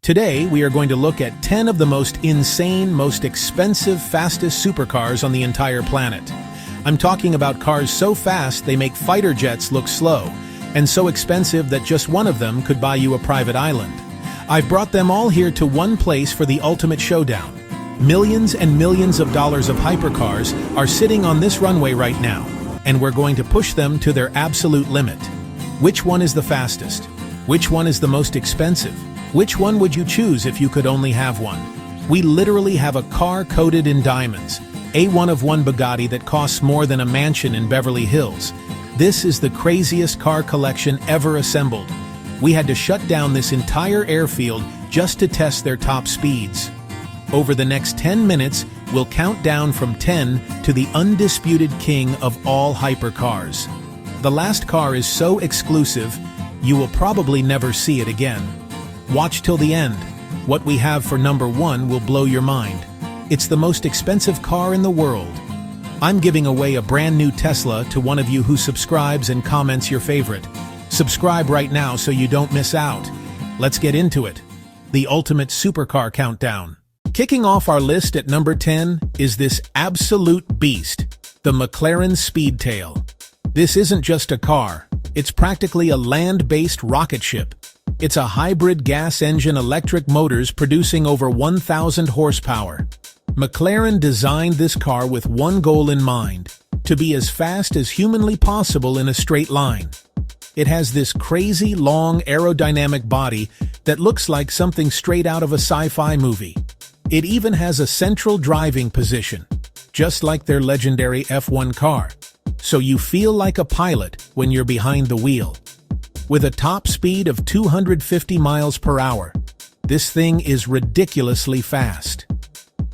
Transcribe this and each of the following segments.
Today, we are going to look at 10 of the most insane, most expensive, fastest supercars on the entire planet. I'm talking about cars so fast they make fighter jets look slow, and so expensive that just one of them could buy you a private island. I've brought them all here to one place for the ultimate showdown. Millions and millions of dollars of hypercars are sitting on this runway right now, and we're going to push them to their absolute limit. Which one is the fastest? Which one is the most expensive? Which one would you choose if you could only have one? We literally have a car coated in diamonds, a one-of-one Bugatti that costs more than a mansion in Beverly Hills. This is the craziest car collection ever assembled. We had to shut down this entire airfield just to test their top speeds. Over the next 10 minutes, we'll count down from 10 to the undisputed king of all hypercars. The last car is so exclusive, you will probably never see it again. Watch till the end. What we have for number 1 will blow your mind. It's the most expensive car in the world. I'm giving away a brand new Tesla to one of you who subscribes and comments your favorite. Subscribe right now so you don't miss out. Let's get into it. The ultimate supercar countdown. Kicking off our list at number 10 is this absolute beast, the McLaren Speedtail. This isn't just a car. It's practically a land-based rocket ship. It's a hybrid gas engine electric motors producing over 1,000 horsepower. McLaren designed this car with one goal in mind, to be as fast as humanly possible in a straight line. It has this crazy, long, aerodynamic body that looks like something straight out of a sci-fi movie. It even has a central driving position, just like their legendary F1 car, so you feel like a pilot when you're behind the wheel. With a top speed of 250 miles per hour, this thing is ridiculously fast.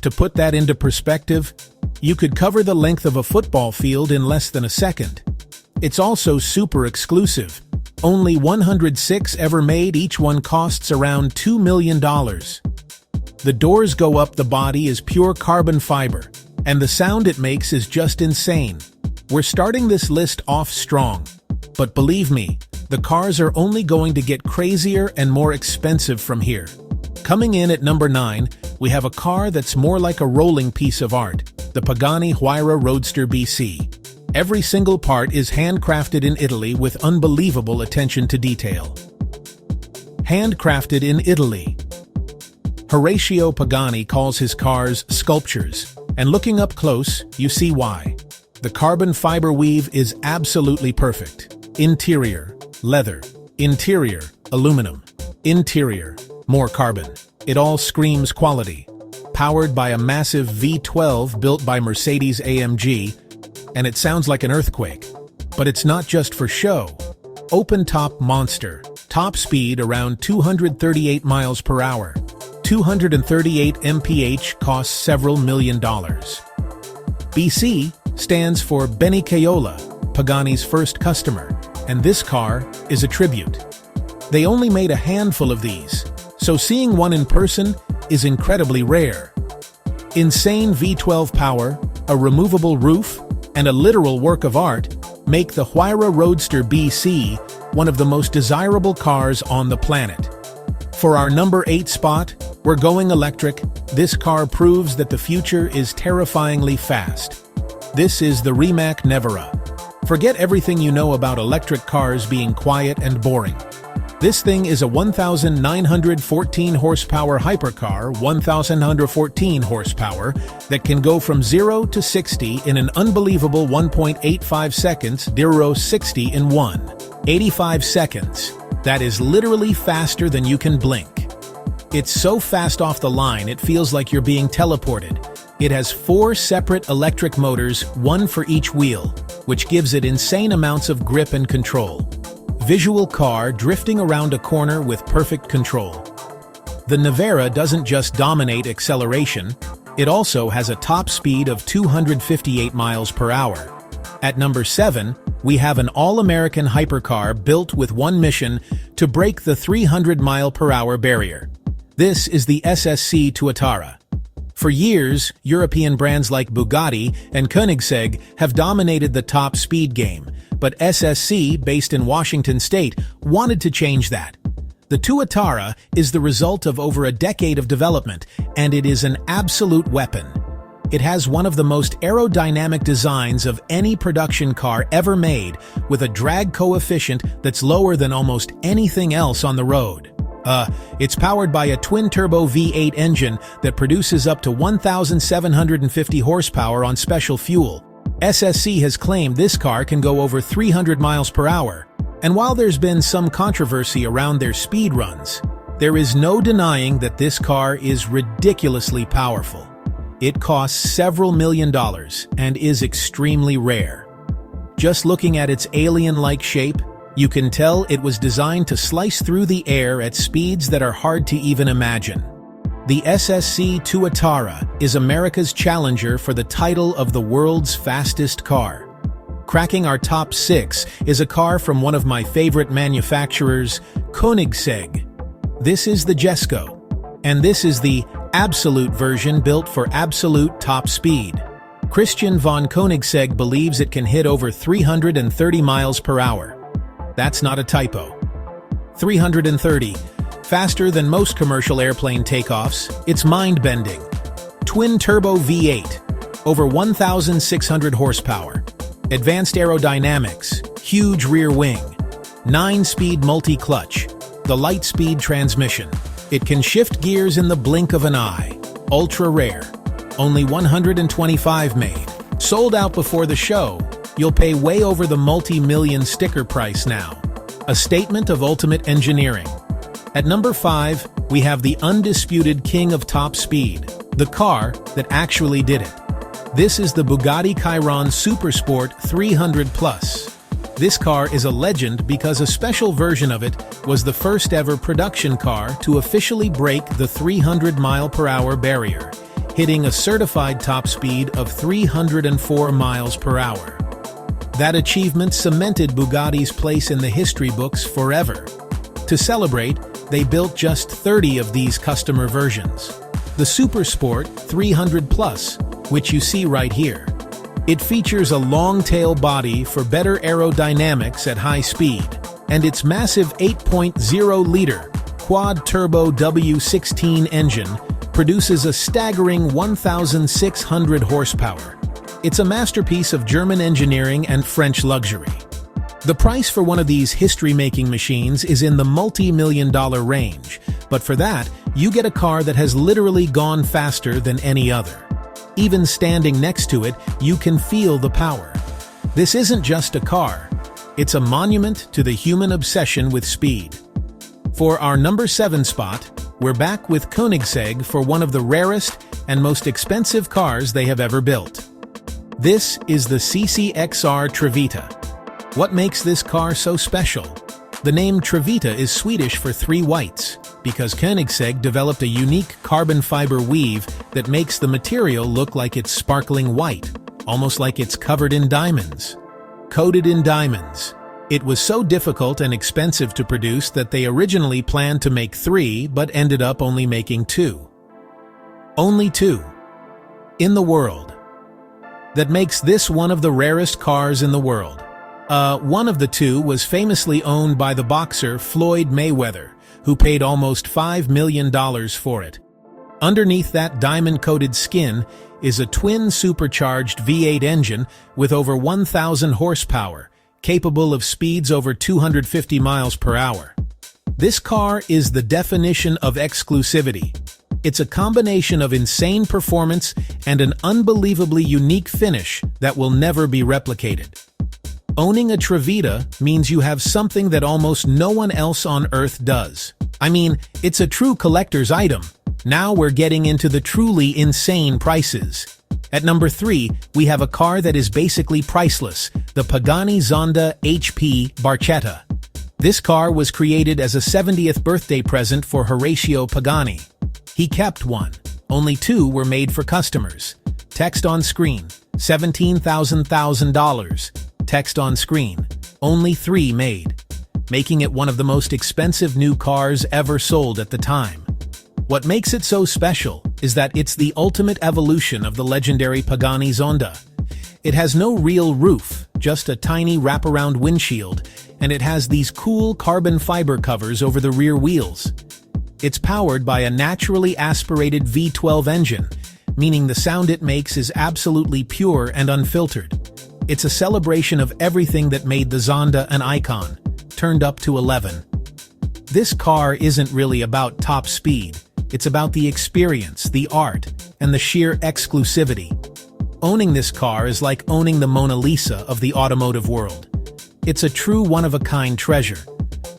To put that into perspective, you could cover the length of a football field in less than a second. It's also super exclusive. Only 106 ever made, each one costs around $2 million. The doors go up, the body is pure carbon fiber, and the sound it makes is just insane. We're starting this list off strong, but believe me, the cars are only going to get crazier and more expensive from here. Coming in at number 9, we have a car that's more like a rolling piece of art, the Pagani Huayra Roadster BC. Every single part is handcrafted in Italy with unbelievable attention to detail. Handcrafted in Italy. Horatio Pagani calls his cars sculptures, and looking up close, you see why. The carbon fiber weave is absolutely perfect. Interior, leather. Interior, aluminum. Interior, more carbon. It all screams quality. Powered by a massive V12 built by Mercedes-AMG, and it sounds like an earthquake. But it's not just for show. Open-top monster. Top speed around 238 miles per hour. 238 mph, costs several $1 million. BC stands for Beni Caiola, Pagani's first customer, and this car is a tribute. They only made a handful of these, so seeing one in person is incredibly rare. Insane V12 power, a removable roof, and a literal work of art make the Huayra Roadster BC one of the most desirable cars on the planet. For our number 8 spot, we're going electric. This car proves that the future is terrifyingly fast. This is the Rimac Nevera. Forget everything you know about electric cars being quiet and boring. This thing is a 1,914 horsepower hypercar, 1,914 horsepower, that can go from 0 to 60 in an unbelievable 1.85 seconds, 0-60 in 1.85 seconds. That is literally faster than you can blink. It's so fast off the line it feels like you're being teleported. It has 4 separate electric motors, one for each wheel, which gives it insane amounts of grip and control. Visual car drifting around a corner with perfect control. The Nevera doesn't just dominate acceleration, it also has a top speed of 258 miles per hour. At number 7, we have an all-American hypercar built with one mission: to break the 300-mile-per-hour barrier. This is the SSC Tuatara. For years, European brands like Bugatti and Koenigsegg have dominated the top speed game, but SSC, based in Washington state, wanted to change that. The Tuatara is the result of over a decade of development, and it is an absolute weapon. It has one of the most aerodynamic designs of any production car ever made, with a drag coefficient that's lower than almost anything else on the road. It's powered by a twin-turbo V8 engine that produces up to 1,750 horsepower on special fuel. SSC has claimed this car can go over 300 miles per hour. And while there's been some controversy around their speed runs, there is no denying that this car is ridiculously powerful. It costs several $1 million and is extremely rare. Just looking at its alien-like shape, you can tell it was designed to slice through the air at speeds that are hard to even imagine. The SSC Tuatara is America's challenger for the title of the world's fastest car. Cracking our top 6 is a car from one of my favorite manufacturers, Koenigsegg. This is the Jesko, and this is the absolute version built for absolute top speed. Christian von Koenigsegg believes it can hit over 330 miles per hour. That's not a typo. 330. Faster than most commercial airplane takeoffs, it's mind-bending. Twin-turbo V8, over 1,600 horsepower. Advanced aerodynamics, huge rear wing. 9-speed multi-clutch, the light-speed transmission. It can shift gears in the blink of an eye. Ultra rare. Only 125 made. Sold out before the show. You'll pay way over the multi-million sticker price now. A statement of ultimate engineering. At number 5, we have the undisputed king of top speed, the car that actually did it. This is the Bugatti Chiron Supersport 300 Plus. This car is a legend because a special version of it was the first ever production car to officially break the 300 mile per hour barrier, hitting a certified top speed of 304 miles per hour. That achievement cemented Bugatti's place in the history books forever. To celebrate, they built just 30 of these customer versions. The Supersport 300 Plus, which you see right here. It features a long-tail body for better aerodynamics at high speed, and its massive 8.0-liter quad-turbo W16 engine produces a staggering 1,600 horsepower. It's a masterpiece of German engineering and French luxury. The price for one of these history-making machines is in the multi-million-dollar range, but for that, you get a car that has literally gone faster than any other. Even standing next to it, you can feel the power. This isn't just a car. It's a monument to the human obsession with speed. For our number 7 spot, we're back with Koenigsegg for one of the rarest and most expensive cars they have ever built. This is the CCXR Trevita. What makes this car so special? The name Trevita is Swedish for 3 whites, because Koenigsegg developed a unique carbon fiber weave that makes the material look like it's sparkling white, almost like it's covered in diamonds. Coated in diamonds. It was so difficult and expensive to produce that they originally planned to make 3, but ended up only making 2. Only 2. In the world. That makes this one of the rarest cars in the world. One of the 2 was famously owned by the boxer Floyd Mayweather, who paid almost $5 million for it. Underneath that diamond-coated skin is a twin supercharged V8 engine with over 1,000 horsepower, capable of speeds over 250 miles per hour. This car is the definition of exclusivity. It's a combination of insane performance and an unbelievably unique finish that will never be replicated. Owning a Trevita means you have something that almost no one else on Earth does. I mean, it's a true collector's item. Now we're getting into the truly insane prices. At number 3, we have a car that is basically priceless, the Pagani Zonda HP Barchetta. This car was created as a 70th birthday present for Horatio Pagani. He kept one. Only 2 were made for customers. Text on screen, $17,000. Text on screen, only 3 made, making it one of the most expensive new cars ever sold at the time. What makes it so special is that it's the ultimate evolution of the legendary Pagani Zonda. It has no real roof, just a tiny wraparound windshield, and it has these cool carbon fiber covers over the rear wheels. It's powered by a naturally aspirated V12 engine, meaning the sound it makes is absolutely pure and unfiltered. It's a celebration of everything that made the Zonda an icon, turned up to 11. This car isn't really about top speed. It's about the experience, the art, and the sheer exclusivity. Owning this car is like owning the Mona Lisa of the automotive world. It's a true one-of-a-kind treasure.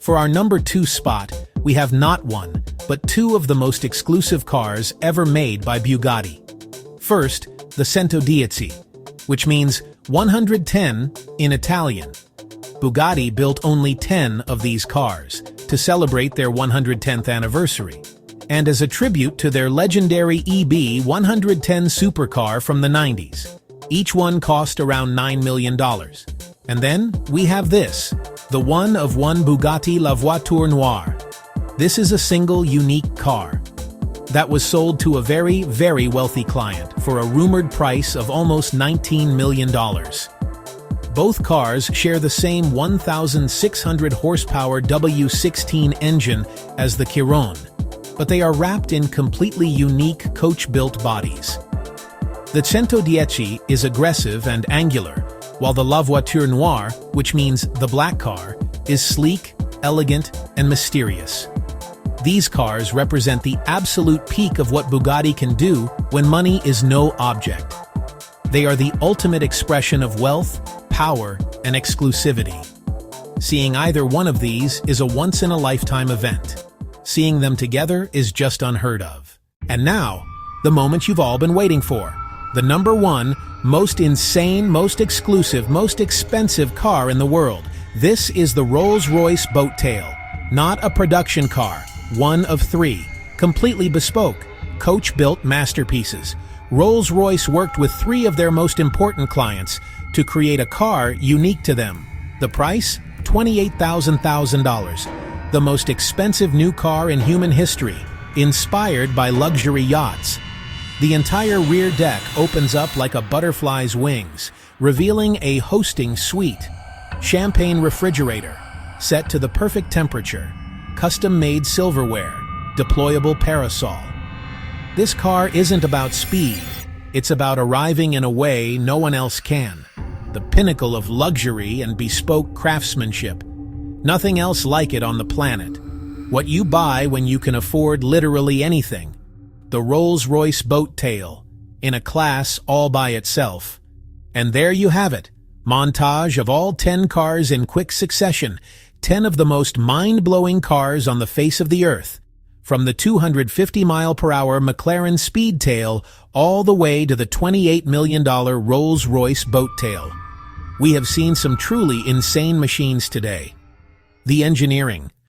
For our number 2 spot, we have not one, but 2 of the most exclusive cars ever made by Bugatti. First, the 110, which means 110 in Italian. Bugatti built only 10 of these cars to celebrate their 110th anniversary, and as a tribute to their legendary EB 110 supercar from the 90s. Each one cost around $9 million. And then, we have this, the one-of-one Bugatti La Voiture Noire. This is a single, unique car that was sold to a very, very wealthy client for a rumored price of almost $19 million. Both cars share the same 1,600 horsepower W16 engine as the Chiron, but they are wrapped in completely unique coach-built bodies. The 110 is aggressive and angular, while the La Voiture Noire, which means the black car, is sleek, elegant, and mysterious. These cars represent the absolute peak of what Bugatti can do when money is no object. They are the ultimate expression of wealth, power, and exclusivity. Seeing either one of these is a once-in-a-lifetime event. Seeing them together is just unheard of. And now, the moment you've all been waiting for. The number 1, most insane, most exclusive, most expensive car in the world. This is the Rolls-Royce Boat Tail. Not a production car, one of 3. Completely bespoke, coach-built masterpieces. Rolls-Royce worked with 3 of their most important clients to create a car unique to them. The price? $28,000. The most expensive new car in human history, inspired by luxury yachts. The entire rear deck opens up like a butterfly's wings, revealing a hosting suite. Champagne refrigerator, set to the perfect temperature. Custom-made silverware, deployable parasol. This car isn't about speed. It's about arriving in a way no one else can. The pinnacle of luxury and bespoke craftsmanship. Nothing else like it on the planet. What you buy when you can afford literally anything. The Rolls-Royce Boat Tail, in a class all by itself. And there you have it. Montage of all 10 cars in quick succession. 10 of the most mind-blowing cars on the face of the earth. From the 250-mile-per-hour McLaren Speedtail all the way to the $28 million Rolls-Royce Boat Tail. We have seen some truly insane machines today. The engineering,